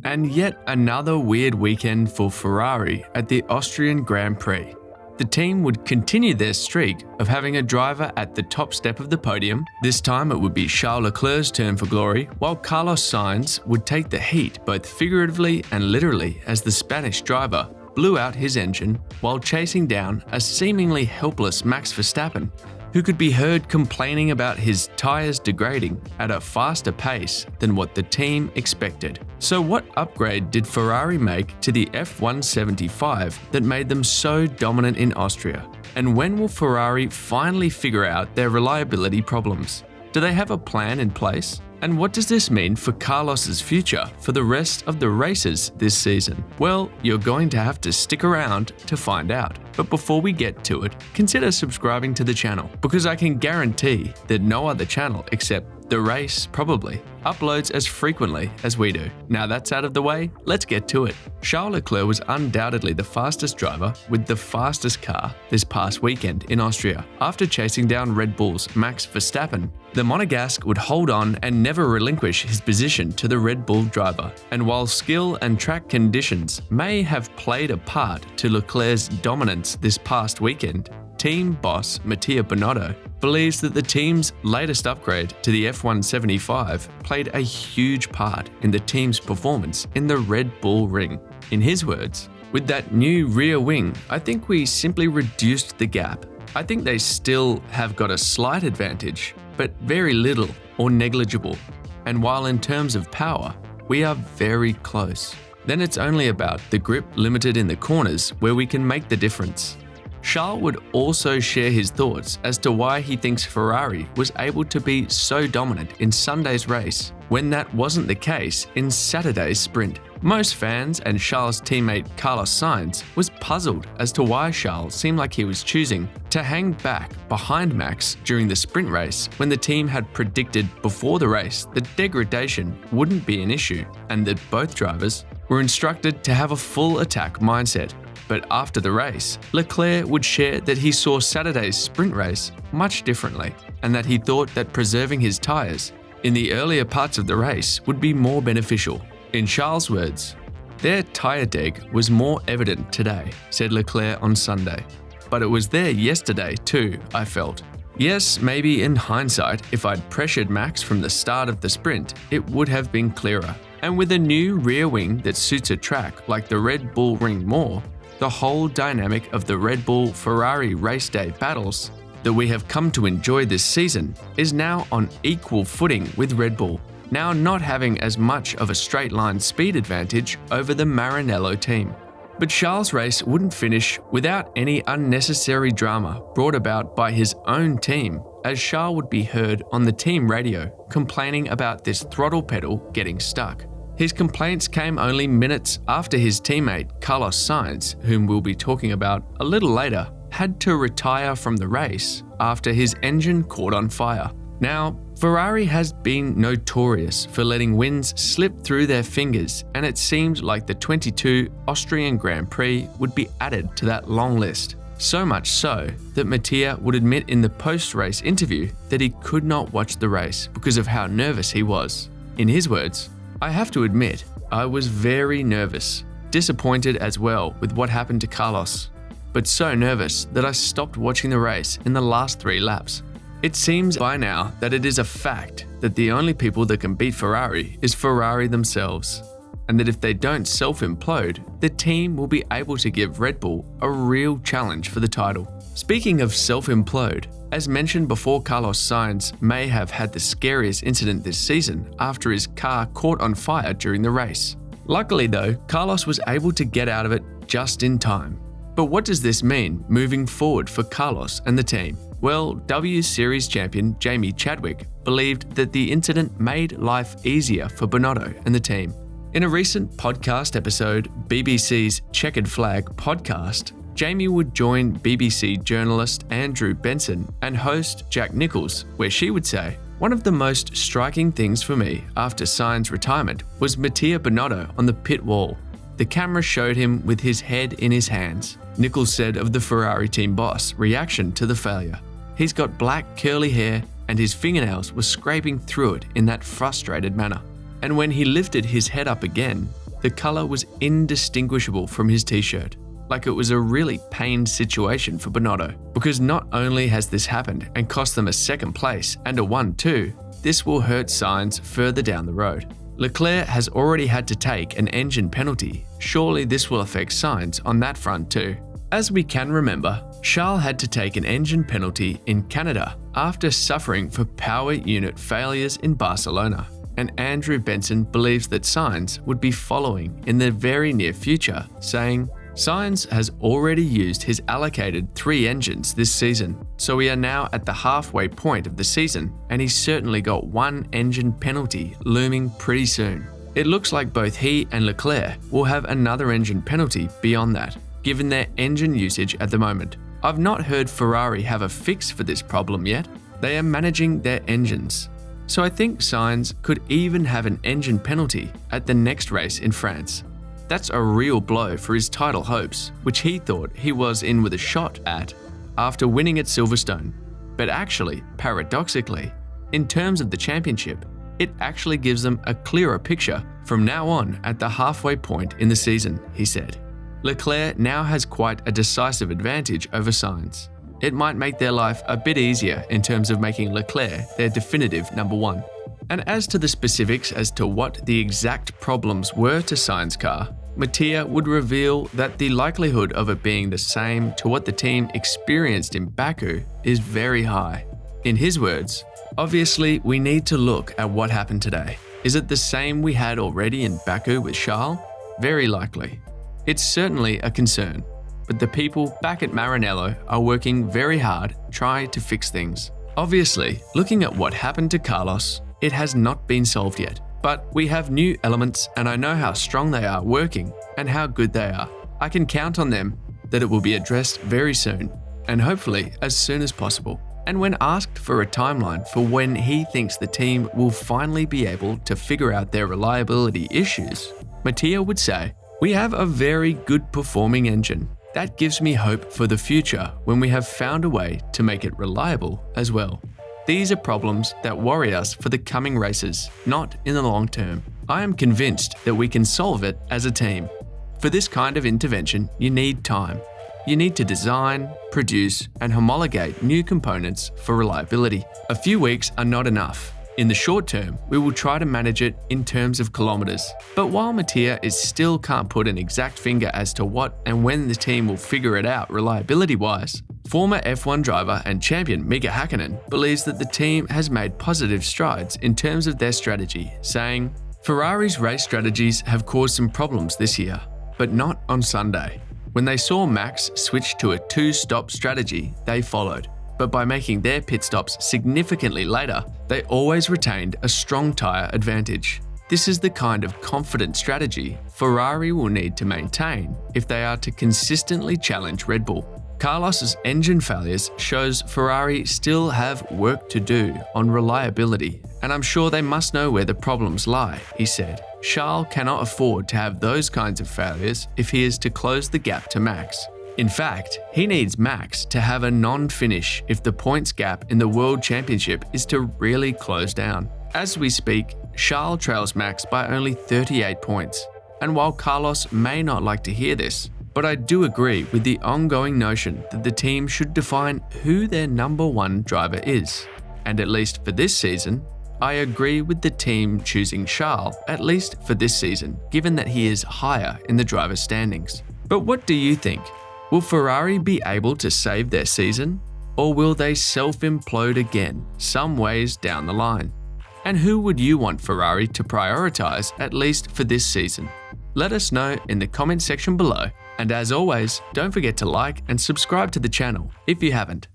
And yet another weird weekend for Ferrari at the Austrian Grand Prix. The team would continue their streak of having a driver at the top step of the podium. This time it would be Charles Leclerc's turn for glory, while Carlos Sainz would take the heat both figuratively and literally as the Spanish driver blew out his engine while chasing down a seemingly helpless Max Verstappen, who could be heard complaining about his tyres degrading at a faster pace than what the team expected. So what upgrade did Ferrari make to the F175 that made them so dominant in Austria? And when will Ferrari finally figure out their reliability problems? Do they have a plan in place? And what does this mean for Carlos's future for the rest of the races this season? Well, you're going to have to stick around to find out. But before we get to it, consider subscribing to the channel, because I can guarantee that no other channel except The Race probably uploads as frequently as we do. Now that's out of the way, let's get to it. Charles Leclerc was undoubtedly the fastest driver with the fastest car this past weekend in Austria. After chasing down Red Bull's Max Verstappen, the Monegasque would hold on and never relinquish his position to the Red Bull driver. And while skill and track conditions may have played a part to Leclerc's dominance this past weekend, team boss Mattia Binotto believes that the team's latest upgrade to the F175 played a huge part in the team's performance in the Red Bull ring. In his words, "With that new rear wing, I think we simply reduced the gap. I think they still have got a slight advantage, but very little or negligible. And while in terms of power, we are very close. Then it's only about the grip limited in the corners where we can make the difference." Charles would also share his thoughts as to why he thinks Ferrari was able to be so dominant in Sunday's race when that wasn't the case in Saturday's sprint. Most fans and Charles' teammate Carlos Sainz was puzzled as to why Charles seemed like he was choosing to hang back behind Max during the sprint race when the team had predicted before the race that degradation wouldn't be an issue and that both drivers were instructed to have a full attack mindset. But after the race, Leclerc would share that he saw Saturday's sprint race much differently and that he thought that preserving his tyres in the earlier parts of the race would be more beneficial. In Charles' words, "Their tyre deg was more evident today," said Leclerc on Sunday. "But it was there yesterday too, I felt. Yes, maybe in hindsight, if I'd pressured Max from the start of the sprint, it would have been clearer. And with a new rear wing that suits a track like the Red Bull ring more, the whole dynamic of the Red Bull-Ferrari race day battles that we have come to enjoy this season is now on equal footing with Red Bull, now not having as much of a straight-line speed advantage over the Maranello team." But Charles' race wouldn't finish without any unnecessary drama brought about by his own team, as Charles would be heard on the team radio complaining about this throttle pedal getting stuck. His complaints came only minutes after his teammate Carlos Sainz, whom we'll be talking about a little later, had to retire from the race after his engine caught on fire. Now, Ferrari has been notorious for letting wins slip through their fingers, and it seemed like the 22 Austrian Grand Prix would be added to that long list. So much so that Mattia would admit in the post-race interview that he could not watch the race because of how nervous he was. In his words, "I have to admit, I was very nervous, disappointed as well with what happened to Carlos, but so nervous that I stopped watching the race in the last 3 laps. It seems by now that it is a fact that the only people that can beat Ferrari is Ferrari themselves, and that if they don't self-implode, the team will be able to give Red Bull a real challenge for the title." Speaking of self-implode, as mentioned before, Carlos Sainz may have had the scariest incident this season after his car caught on fire during the race. Luckily though, Carlos was able to get out of it just in time. But what does this mean moving forward for Carlos and the team? Well, W Series champion Jamie Chadwick believed that the incident made life easier for Binotto and the team. In a recent podcast episode, BBC's Checkered Flag podcast, Jamie would join BBC journalist Andrew Benson and host Jack Nicholls, where she would say, "One of the most striking things for me after Sainz's retirement was Mattia Binotto on the pit wall. The camera showed him with his head in his hands." Nicholls said of the Ferrari team boss' reaction to the failure, "He's got black curly hair and his fingernails were scraping through it in that frustrated manner. And when he lifted his head up again, the colour was indistinguishable from his t-shirt. Like it was a really pained situation for Binotto, because not only has this happened and cost them a second place and a 1-2, this will hurt Sainz further down the road. Leclerc has already had to take an engine penalty. Surely this will affect Sainz on that front too. As we can remember, Charles had to take an engine penalty in Canada after suffering for power unit failures in Barcelona, and Andrew Benson believes that Sainz would be following in the very near future, saying, "Sainz has already used his allocated 3 engines this season, so we are now at the halfway point of the season, and he's certainly got 1 engine penalty looming pretty soon." It looks like both he and Leclerc will have another engine penalty beyond that, given their engine usage at the moment. I've not heard Ferrari have a fix for this problem yet. They are managing their engines. So I think Sainz could even have an engine penalty at the next race in France. That's a real blow for his title hopes, which he thought he was in with a shot at after winning at Silverstone. But actually, paradoxically, in terms of the championship, it actually gives them a clearer picture from now on at the halfway point in the season, he said. Leclerc now has quite a decisive advantage over Sainz. It might make their life a bit easier in terms of making Leclerc their definitive number 1. And as to the specifics as to what the exact problems were to Sainz's car, Mattia would reveal that the likelihood of it being the same to what the team experienced in Baku is very high. In his words, "Obviously, we need to look at what happened today. Is it the same we had already in Baku with Charles? Very likely. It's certainly a concern, but the people back at Maranello are working very hard trying to fix things. Obviously, looking at what happened to Carlos, it has not been solved yet, but we have new elements and I know how strong they are working and how good they are. I can count on them that it will be addressed very soon, and hopefully as soon as possible." And when asked for a timeline for when he thinks the team will finally be able to figure out their reliability issues, Mattia would say, "We have a very good performing engine. That gives me hope for the future when we have found a way to make it reliable as well. These are problems that worry us for the coming races, not in the long term. I am convinced that we can solve it as a team. For this kind of intervention, you need time. You need to design, produce, and homologate new components for reliability. A few weeks are not enough. In the short term, we will try to manage it in terms of kilometers." But while Mattia still can't put an exact finger as to what and when the team will figure it out reliability-wise, former F1 driver and champion Mika Häkkinen believes that the team has made positive strides in terms of their strategy, saying, "Ferrari's race strategies have caused some problems this year, but not on Sunday. When they saw Max switch to a 2-stop strategy, they followed. But by making their pit stops significantly later, they always retained a strong tyre advantage. This is the kind of confident strategy Ferrari will need to maintain if they are to consistently challenge Red Bull." Carlos's engine failures shows Ferrari still have work to do on reliability, and I'm sure they must know where the problems lie, he said. Charles cannot afford to have those kinds of failures if he is to close the gap to Max. In fact, he needs Max to have a non-finish if the points gap in the World Championship is to really close down. As we speak, Charles trails Max by only 38 points. And while Carlos may not like to hear this, but I do agree with the ongoing notion that the team should define who their number 1 driver is. And at least for this season, I agree with the team choosing Charles, at least for this season, given that he is higher in the driver's standings. But what do you think? Will Ferrari be able to save their season, or will they self-implode again some ways down the line? And who would you want Ferrari to prioritize at least for this season? Let us know in the comment section below, and as always, don't forget to like and subscribe to the channel if you haven't.